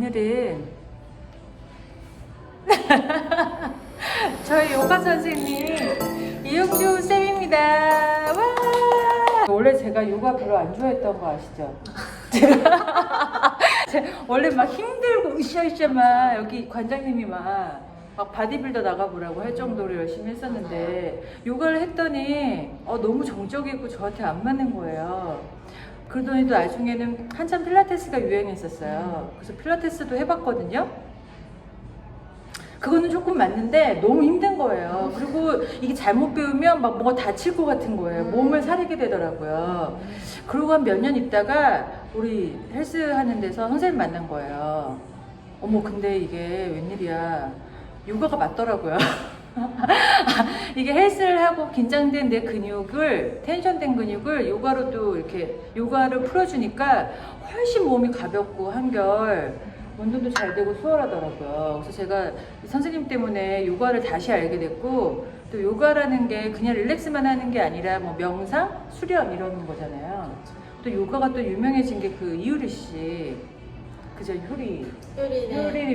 오늘은 저희 요가 선생님 이용주 쌤입니다. 와! 원래 제가 요가 별로 안 좋아했던 거 아시죠? 제가 원래 막 힘들고 으쌰으쌰 막 여기 관장님이 막 바디빌더 나가보라고 할 정도로 열심히 했었는데 요가를 했더니 너무 정적이고 저한테 안 맞는 거예요. 그러더니 또 나중에는 한참 필라테스가 유행했었어요. 그래서 필라테스도 해봤거든요. 그거는 조금 맞는데 너무 힘든 거예요. 그리고 이게 잘못 배우면 막 뭐가 다칠 것 같은 거예요. 몸을 사리게 되더라고요. 그러고 한 몇 년 있다가 우리 헬스 하는 데서 선생님 만난 거예요. 어머 근데 이게 웬일이야. 요가가 맞더라고요. 이게 헬스를 하고 긴장된 내 근육을, 텐션된 근육을 요가로도 이렇게 요가를 풀어주니까 훨씬 몸이 가볍고 한결 운동도 잘 되고 수월하더라고요. 그래서 제가 선생님 때문에 요가를 다시 알게 됐고, 또 요가라는 게 그냥 릴렉스만 하는 게 아니라 뭐 명상, 수련 이런 거잖아요. 또 요가가 또 유명해진 게 그 이유리 씨, 그죠? 효리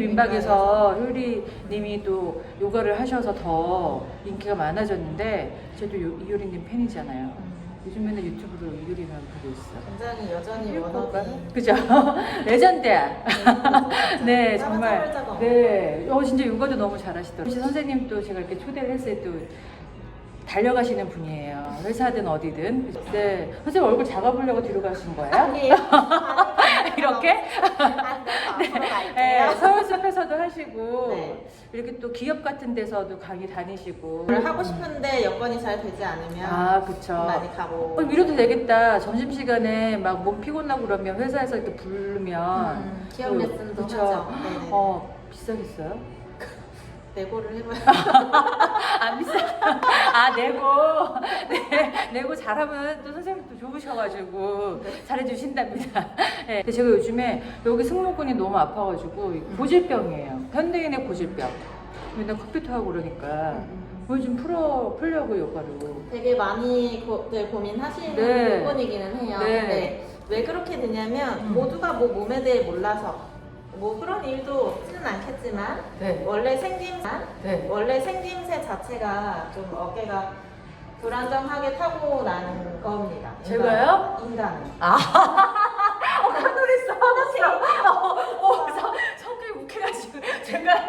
민박에서 효리 님이 또 요가를 하셔서 더 인기가 많아졌는데, 저도 이효리님 팬이잖아요. 요즘에는 유튜브로 이효리만 보고 있어. 굉장히 여전히 워너비. 그죠? 레전드야. 네, 정말. 네, 진짜 요가도 너무 잘하시더라고요. 혹시 선생님 또 제가 이렇게 초대를 했을 때 또 달려가시는 분이에요. 회사든 어디든. 네, 선생님 얼굴 작아보려고 뒤로 가신 거예요? 아니에요. 이렇게? 네, 서울숲에서도 하시고, 네. 이렇게 또 기업 같은 데서도 강의 다니시고. 하고 싶은데 여건이 잘 되지 않으면 그쵸. 많이 가고. 이러도 되겠다. 점심시간에 막 몸 피곤하고 그러면 회사에서 이렇게 부르면. 기업 레슨도 그쵸. 하죠. 네네. 비싸겠어요? 내고를 해봐요. 안 비싸. 내고. 네, 내고 잘하면 또 선생님도 좋으셔가지고 잘해주신답니다. 네. 근데 제가 요즘에 여기 승모근이 너무 아파가지고 고질병이에요. 현대인의 고질병. 맨날 컴퓨터 하고 그러니까. 그걸 좀 풀려고 요가로. 되게 많이 고민하시는 네. 부분이기는 해요. 네. 근데 왜 그렇게 되냐면 모두가 뭐 몸에 대해 몰라서 뭐 그런 일도 없지는 않겠지만 네. 원래 네. 생김새 자체가 좀 어깨가 불안정하게 타고난 겁니다. 제가요? 인간은. 깜짝 놀랐어. 성격이 욱해가지고. 제가요?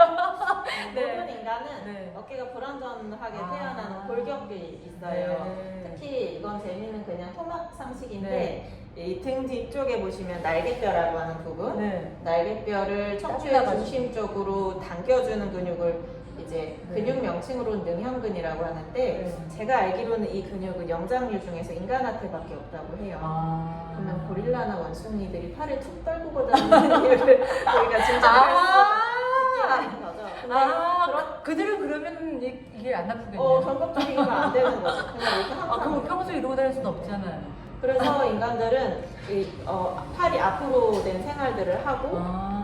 모든 인간은 네. 어깨가 불안정하게 태어나는 골격이 있어요. 네. 특히 이건 재미는 그냥 토막 상식인데 네. 이 등 뒤쪽에 보시면 날개뼈라고 하는 부분, 네. 날개뼈를 척추의 따뜻하가지고. 중심 쪽으로 당겨주는 근육을 이제 네. 근육 명칭으로는 능형근이라고 하는데 네. 제가 알기로는 이 근육은 영장류 중에서 인간한테밖에 없다고 해요. 그러면 고릴라나 원숭이들이 팔을 툭 떨고 다니는 이유를 저희가 짐작할 수 있는 거죠. 근데 그들은 그러면 이게 안 아프겠네요. 전국적이면 안 되는 거죠. 그냥 이렇게 항상 그럼 평소에 이러고 다닐 수는 없잖아요. 그래서 인간들은 팔이 앞으로 된 생활들을 하고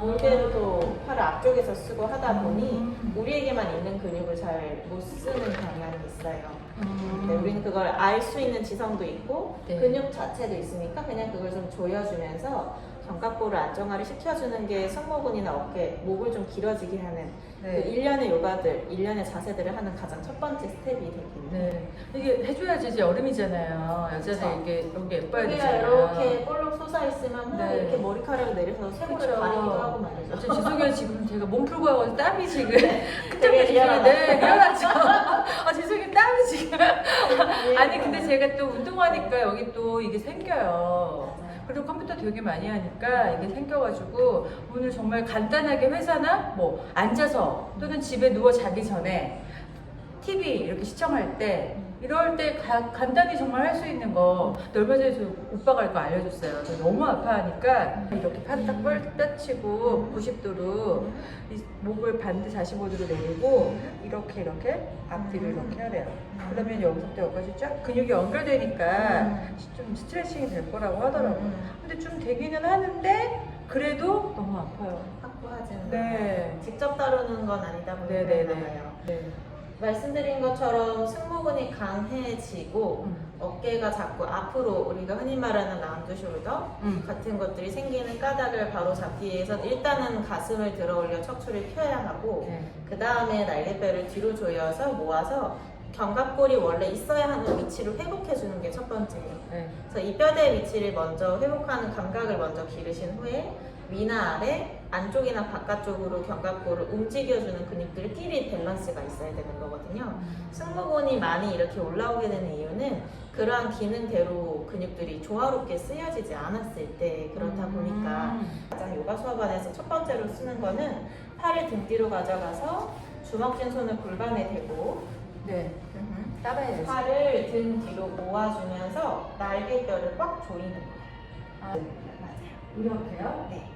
물개로도 팔을 앞쪽에서 쓰고 하다 보니 우리에게만 있는 근육을 잘 못 쓰는 경향이 있어요. 근데 우리는 그걸 알 수 있는 지성도 있고 네. 근육 자체도 있으니까 그냥 그걸 좀 조여주면서 견갑골을 안정화를 시켜주는 게 승모근이나 어깨, 목을 좀 길어지게 하는 네. 그 일련의 요가들, 일련의 자세들을 하는 가장 첫 번째 스텝이 되긴 해요. 네. 이게 해줘야지 이제 여름이잖아요. 여자들 이게 여기 예뻐야 여기가 되잖아요. 이렇게 볼록 솟아있으면 네. 이렇게 머리카락을 내려서 쇄골을 그쵸. 가리기도 하고 말이죠. 저 죄송해요. 지금 제가 몸 풀고 와서 땀이 지금. 되게 리얼하다. 네, 리얼하죠. 죄송해요. 땀이 지금. 아니, 근데 제가 또 운동하니까 여기 또 이게 생겨요. 그리고 컴퓨터 되게 많이 하니까 이게 생겨가지고 오늘 정말 간단하게 회사나 뭐 앉아서 또는 집에 누워 자기 전에 TV 이렇게 시청할 때 이럴 때 간단히 정말 할 수 있는 거 얼마 전에 저 오빠가 이거 알려줬어요. 저 너무 아파하니까 이렇게 팔 딱 뻗치고 90도로 이 목을 반대 45도로 내리고 이렇게 앞뒤를 이렇게 하래요. 그러면 여기서부터 여기까지 쫙 근육이 연결되니까 좀 스트레칭이 될 거라고 하더라고요. 근데 좀 되기는 하는데 그래도 너무 아파요. 확보하지는 네. 직접 다루는 건 아니다 보니까 네네네. 그런가요? 네. 말씀드린 것처럼 승모근이 강해지고 어깨가 자꾸 앞으로 우리가 흔히 말하는 라운드 숄더 같은 것들이 생기는 까닭을 바로 잡기 위해서 일단은 가슴을 들어 올려 척추를 펴야 하고 네. 그 다음에 날개뼈를 뒤로 조여서 모아서 견갑골이 원래 있어야 하는 위치를 회복해 주는 게 첫 번째예요. 네. 그래서 이 뼈대 위치를 먼저 회복하는 감각을 먼저 기르신 후에 위나 아래, 안쪽이나 바깥쪽으로 견갑골을 움직여주는 근육들끼리 밸런스가 있어야 되는 거거든요. 승모근이 많이 이렇게 올라오게 되는 이유는 그러한 기능대로 근육들이 조화롭게 쓰여지지 않았을 때 그렇다 보니까 가장 요가 수업 안에서 첫 번째로 쓰는 거는 팔을 등 뒤로 가져가서 주먹 쥔 손을 골반에 대고 네. 따라해야지. 팔을 등 뒤로 모아주면서 날개뼈를 꽉 조이는 거예요. 아, 맞아요. 이렇게요? 네.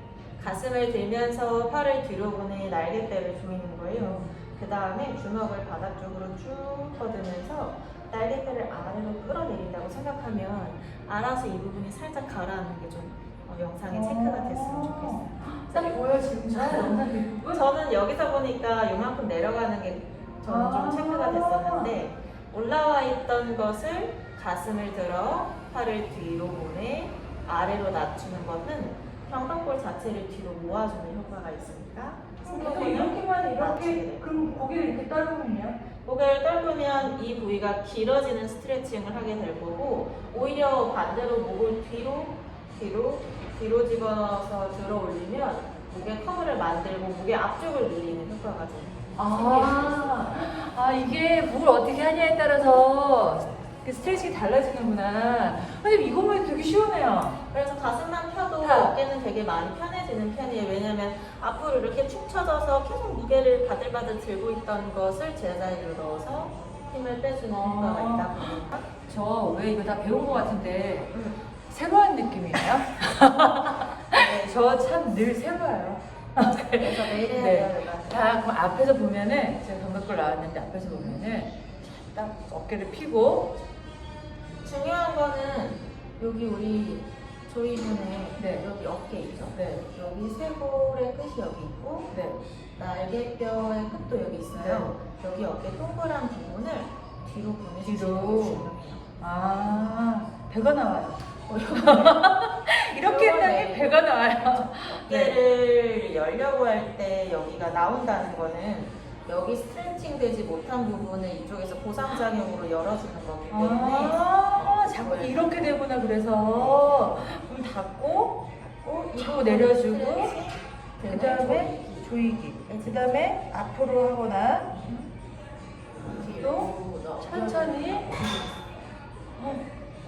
가슴을 들면서 팔을 뒤로 보내 날개뼈를 조이는 거예요. 그 다음에 주먹을 바닥 쪽으로 쭉 뻗으면서 날개뼈를 아래로 끌어내린다고 생각하면 알아서 이 부분이 살짝 가라앉는 게 좀 영상에 체크가 됐으면 좋겠어요. 딱 보여 지금 저 영상 뒷부분? 저는 여기서 보니까 요만큼 내려가는 게 저는 좀 체크가 됐었는데 올라와 있던 것을 가슴을 들어 팔을 뒤로 보내 아래로 낮추는 것은 견갑골 자체를 뒤로 모아주는 효과가 있으니까 또 이렇게만 이렇게 그럼 고개를 이렇게 떨구면요? 고개를 떨구면 이 부위가 길어지는 스트레칭을 하게 될 거고 오히려 반대로 목을 뒤로 집어넣어서 들어 올리면 목의 커브를 만들고 목의 앞쪽을 늘리는 효과가 좀 이게 뭘 어떻게 하냐에 따라서 그 스트레칭이 달라지는구나. 근데 이거만 되게 시원해요. 그래서 가슴만 펴도 자. 어깨는 되게 많이 편해지는 편이에요. 왜냐면 앞으로 이렇게 축 처져서 계속 무게를 바들바들 들고 있던 것을 제자리로 넣어서 힘을 빼주는 효과가 있다 보니까 저 왜 이거 다 배운 것 같은데 새로운 느낌이에요? 저 참 늘 새로워요. 그래서 매일 해야 네. 돼요. 요가. 자, 그럼 앞에서 보면은 제가 견갑골 나왔는데 앞에서 보면은 딱 어깨를 펴고 중요한 거는 여기 우리 조이분의 네. 여기 어깨 있죠? 네, 여기 쇄골의 끝이 여기 있고 네. 날개뼈의 끝도 여기 있어요. 여기 어깨 동그란 부분을 뒤로 보내주시는 게 뒤로. 중요해요. 배가 나와요. 이렇게 요거네. 했더니 배가 나와요. 어깨를 열려고 할 때 여기가 나온다는 거는 여기 스트레칭 되지 못한 부분을 이쪽에서 보상작용으로 열어주는 거기 때문에 자꾸 이렇게 되구나. 그래서 그럼 닫고 자꾸 내려주고 그 다음에 조이기. 그 다음에 앞으로 하거나 뒤로 천천히.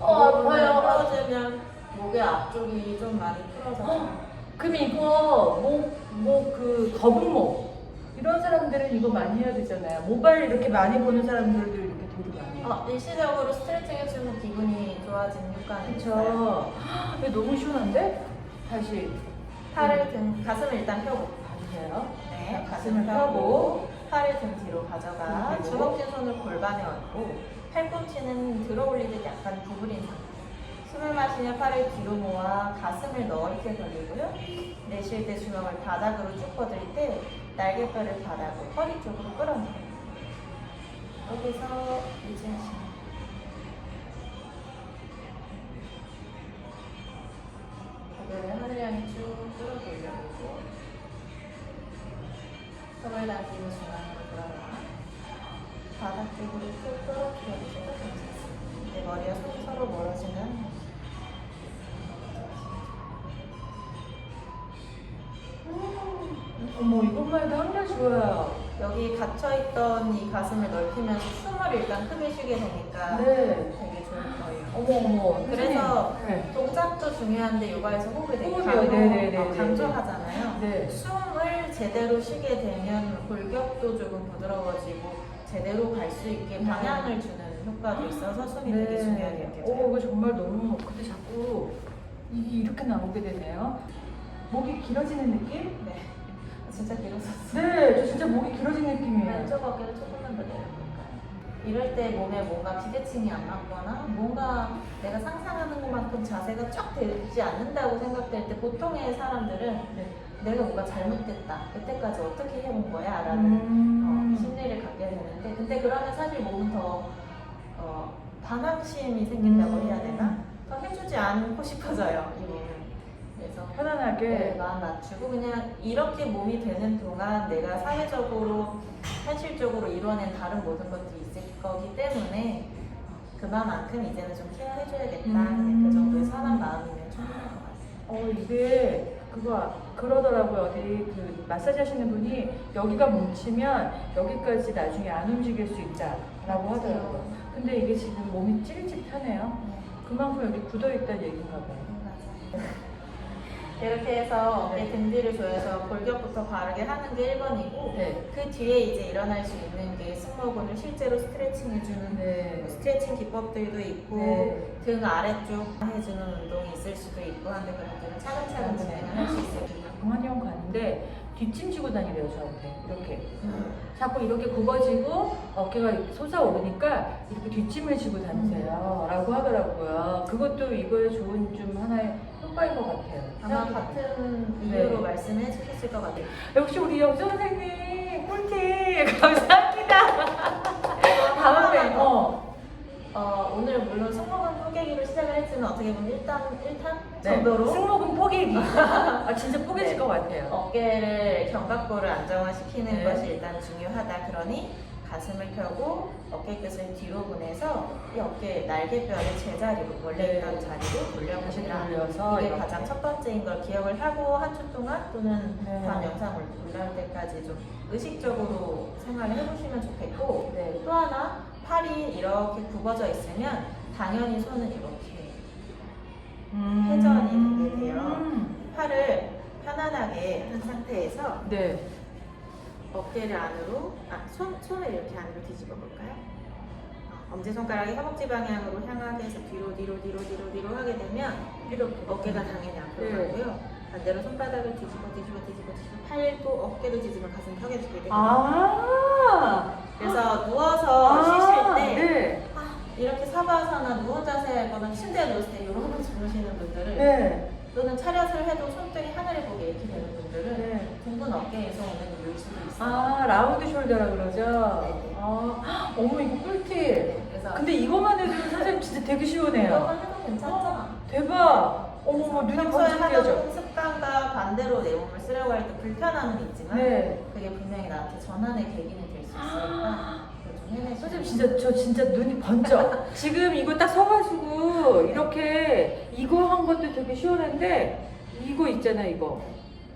아파요. 풀어주면 목의 앞쪽이 좀 많이 풀어져서 그럼 이거 그 거북목 이런 사람들은 이거 많이 해야 되잖아요. 모발 이렇게 많이 보는 사람들도 이렇게 되게 많이 해요. 일시적으로 스트레칭 해주면 기분이 좋아지는 효과는 있어요. 그쵸. 너무 시원한데? 다시 팔을 가슴을 일단 펴고 봐주세요. 네, 가슴을 펴고 팔을 등 뒤로 가져가 등 뒤로. 주먹 쥔 손을 골반에 얹고 팔꿈치는 들어 올리듯 약간 구부린 상태. 숨을 마시며 팔을 뒤로 모아 가슴을 넓게 벌리고요. 내쉴 때 주먹을 바닥으로 쭉 뻗을 때 날개뼈를 바닥으로 허리 쪽으로 끌어내요. 여기서 유지하시면 고개를 하늘 향해 쭉 끌어 돌려보고 손을 당기고 중앙으로 돌아와 바닥 쪽으로 쭉 끌어들여주셔도 괜찮습니다. 내 머리와 손이 서로 멀어지면 어머 이것만 해도 한결 좋아요. 여기 갇혀있던 이 가슴을 넓히면서 숨을 일단 크게 쉬게 되니까 네. 되게 좋을 거예요. 어머 그래서 네. 동작도 중요한데 요가에서 호흡이 되게 호흡이요. 네네네. 강조하잖아요. 네. 숨을 제대로 쉬게 되면 골격도 조금 부드러워지고 제대로 갈 수 있게 방향을 주는 효과도 있어서 숨이 되게 중요하게 여겨져요. 이거 정말 너무 근데 자꾸 이게 이렇게 나오게 되네요. 목이 길어지는 느낌? 네. 진짜 길었었어요. 네, 저 진짜 목이 길어진 느낌이에요. 왼쪽 어깨를 조금만 더 내려볼까요? 이럴 때 몸에 뭔가 비대칭이 안 맞거나 뭔가 내가 상상하는 것만큼 자세가 쫙 되지 않는다고 생각될 때 보통의 사람들은 내가 뭔가 잘못됐다. 그때까지 어떻게 해본 거야? 라는 심리를 갖게 되는데 근데 그러면 사실 몸은 더 반항심이 생긴다고 해야 되나? 더 해주지 않고 싶어져요, 이 몸을. 그래서 편안하게. 네, 마음 맞추고 그냥 이렇게 몸이 되는 동안 내가 사회적으로 현실적으로 이뤄낸 다른 모든 것들이 있을 거기 때문에 그만큼 이제는 좀 케어해줘야겠다. 그냥 그 정도의 선한 마음이면 충분할 것 같아요. 이게 그러더라고요. 어디 그 마사지 하시는 분이 여기가 뭉치면 여기까지 나중에 안 움직일 수 있다라고 하더라고요. 근데 이게 지금 몸이 찌릿찌릿하네요. 그만큼 여기 굳어 있다는 얘기인가 봐요. 맞아요. 이렇게 해서 어깨 등 뒤를 조여서 골격부터 바르게 하는 게 1번이고 네. 그 뒤에 이제 일어날 수 있는 게 승모근을 실제로 스트레칭 해주는 네. 스트레칭 기법들도 있고 네. 등 아래쪽 해주는 운동이 있을 수도 있고 한데 그런 것들은 차근차근 진행을 할 수 있어요. 동안이형 가는데 뒷짐지고 다니래요 저한테 이렇게 자꾸 이렇게 굽어지고 어깨가 솟아오르니까 이렇게 뒷짐을 지고 다니세요 라고 하더라고요. 그것도 이거에 좋은 좀 하나의 효과인 것 같아요. 아마 생각해보니까. 같은 네. 이유로 말씀해 주셨을 것 같아요. 역시 우리 영수 선생님 꿀팁 감사합니다. 다음에 오늘 물론 승모근 포개기로 시작을 했지만 어떻게 보면 1탄 네, 정도로 승모근 포개기. 진짜 포개질 것 같아요. 어깨를 견갑골을 안정화시키는 네. 것이 일단 중요하다. 그러니 가슴을 펴고 어깨끝을 뒤로 보내서 이 어깨 날개뼈를 제자리로 원래 네. 있던 자리로 돌려보시라. 다시 돌려서 이게 이렇게. 가장 첫 번째인 걸 기억을 하고 한 주 동안 또는 네. 다음 영상 올라올 때까지 좀 의식적으로 생활을 해보시면 좋겠고 네. 또 하나 팔이 이렇게 굽어져 있으면 당연히 손은 이렇게 회전이 되게 돼요. 팔을 편안하게 한 상태에서 네. 어깨를 안으로, 손을 이렇게 안으로 뒤집어 볼까요? 엄지손가락이 허벅지 방향으로 향하게 해서 뒤로 하게 되면 이렇게 어깨가 당연히 앞으로 네. 가고요. 반대로 손바닥을 뒤집어 팔도 어깨도 뒤집으면 가슴 펴게 되게 돼요. 그래서 누워서 쉬실 때 네. 이렇게 사바사나 누운 자세 하거나 침대에 누웠을 때 이러고 주무시는 분들은 네. 또는 차렷을 해도 손등이 하늘을 보게 이렇게 되는 분들은 네. 둥근 어깨에서 오는 이유일 수도 있어요. 라운드 숄더라 그러죠? 네. 어머, 이거 꿀팁. 그래서 근데 이거만 해도 선생님 진짜 되게 시원해요. 이것만 해도 괜찮죠? 대박. 어머, 눈이 평소에 하던 번쩍해져. 습관과 반대로 내 몸을 쓰려고 할 때 불편함은 있지만 네. 그게 분명히 나한테 전환의 계기는 될 수 있으니까 그걸 좀 해내시면 선생님 저 진짜 눈이 번쩍. 지금 이거 딱 서가지고 이렇게 이거 한 것도 되게 시원한데 이거 있잖아 이거.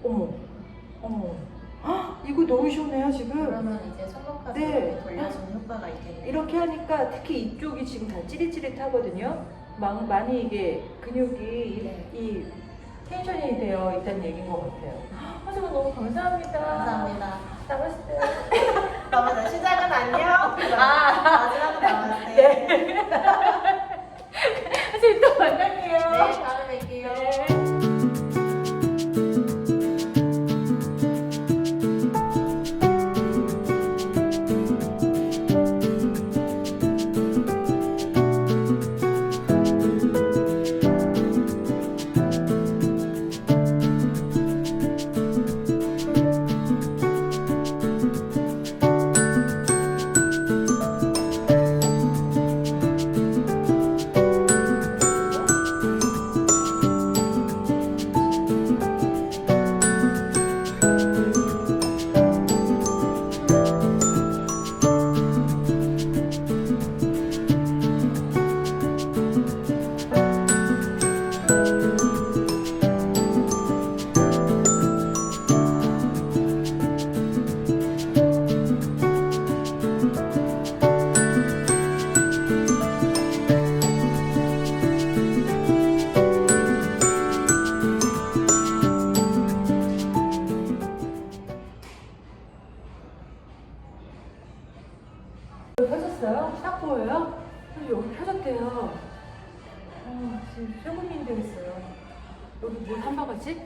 어머. 이거 너무 시원해요 지금. 그러면 이제 손목까지 네. 이렇게 돌려주는 효과가 있겠네요. 이렇게 하니까 특히 이쪽이 지금 다 찌릿찌릿하거든요. 많이 이게 근육이 이 텐션이 되어 있다는 얘기인 것 같아요. 선생님 너무 감사합니다. 감사합니다. 나갔어요. 그러면 시작은 안녕. 마지막은 나왔어요. 네. 선생님 또 만날게요. 네, 다음에 뵐게요. 펴졌어요? 딱 보여요? 여기 펴졌대요. 지금 쇠고민이 되겠어요. 여기 뭘 한 바가지?